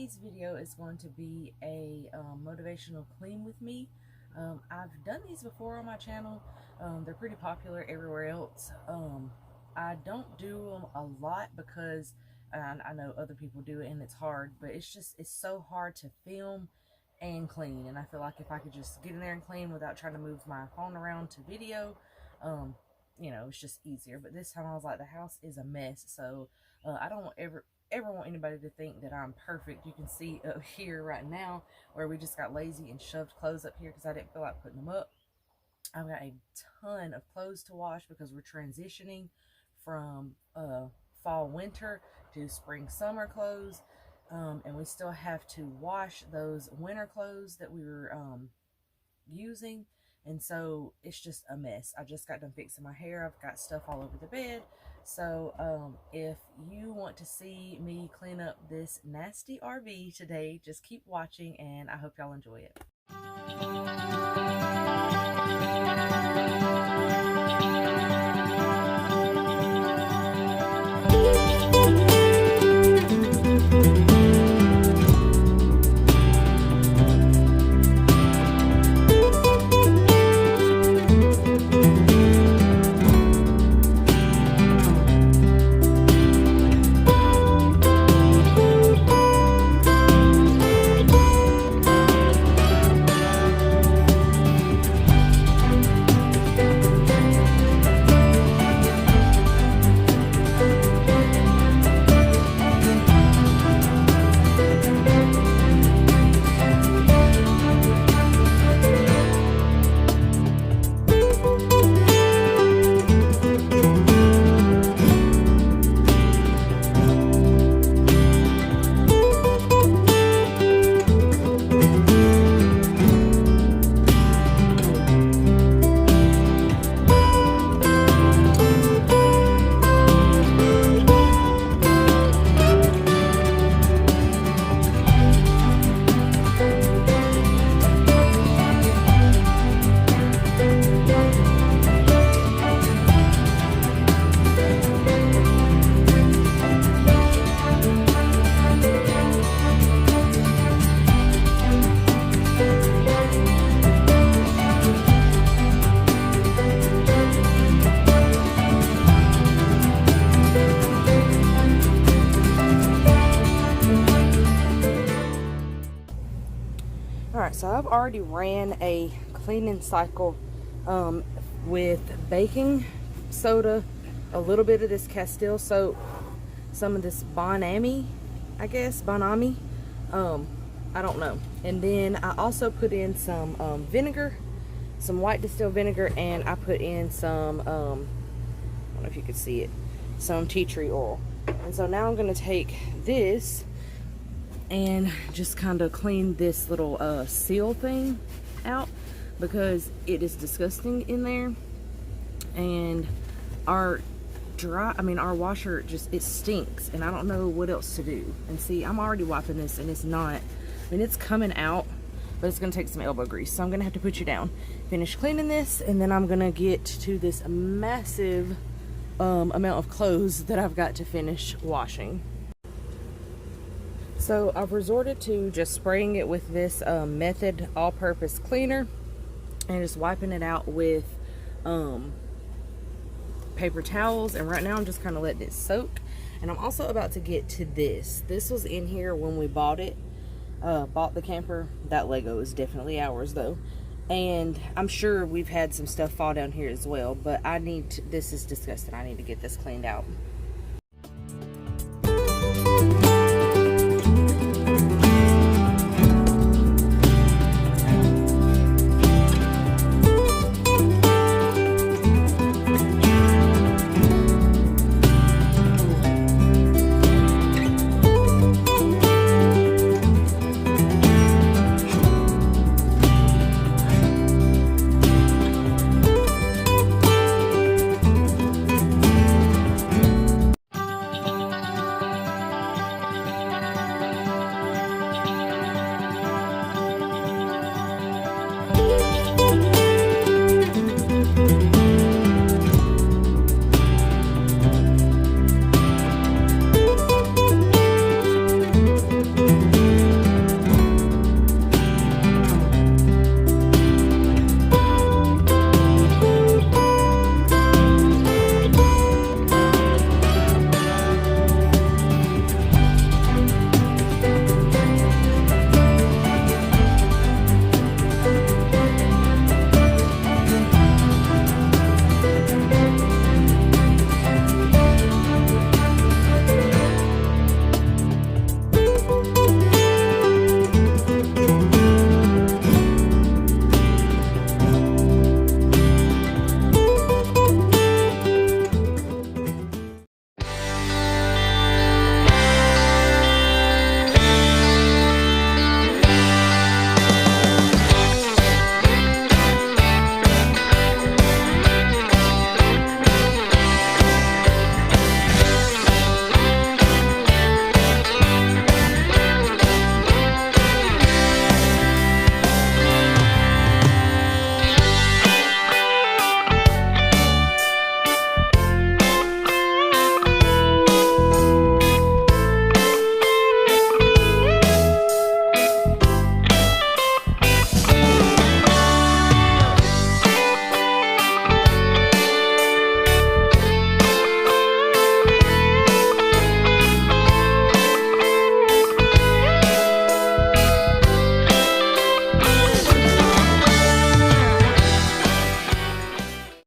Today's video is going to be a motivational clean with me. I've done these before on my channel. They're pretty popular everywhere else. I don't do them a lot because I know other people do it and it's hard, but it's so hard to film and clean. And I feel like if I could just get in there and clean without trying to move my phone around to video, you know, it's just easier. But this time I was like, the house is a mess, so I don't ever want anybody to think that I'm perfect. You can see up here right now where we just got lazy and shoved clothes up here because I didn't feel like putting them up. I've got a ton of clothes to wash because we're transitioning from fall winter to spring summer clothes, and we still have to wash those winter clothes that we were using. And so it's just a mess. I just got done fixing my hair. I've got stuff all over the bed. So if you want to see me clean up this nasty RV today, just keep watching and I hope y'all enjoy it. Alright, so I've already ran a cleaning cycle with baking soda, a little bit of this Castile soap, some of this Bonami, I guess, Bonami, I don't know. And then I also put in some vinegar, some white distilled vinegar, and I put in some, I don't know if you can see it, some tea tree oil. And so now I'm going to take this and just kind of clean this little seal thing out because it is disgusting in there. And our washer it stinks, and I don't know what else to do. And see, I'm already wiping this and it's not, it's coming out, but it's gonna take some elbow grease, so I'm gonna have to put you down, finish cleaning this, and then I'm gonna get to this massive amount of clothes that I've got to finish washing. So I've resorted to just spraying it with this Method all-purpose cleaner and just wiping it out with paper towels. And right now I'm just kind of letting it soak. And I'm also about to get to this. This was in here when we bought it, bought the camper. That Lego is definitely ours though. And I'm sure we've had some stuff fall down here as well, but this is disgusting. I need to get this cleaned out.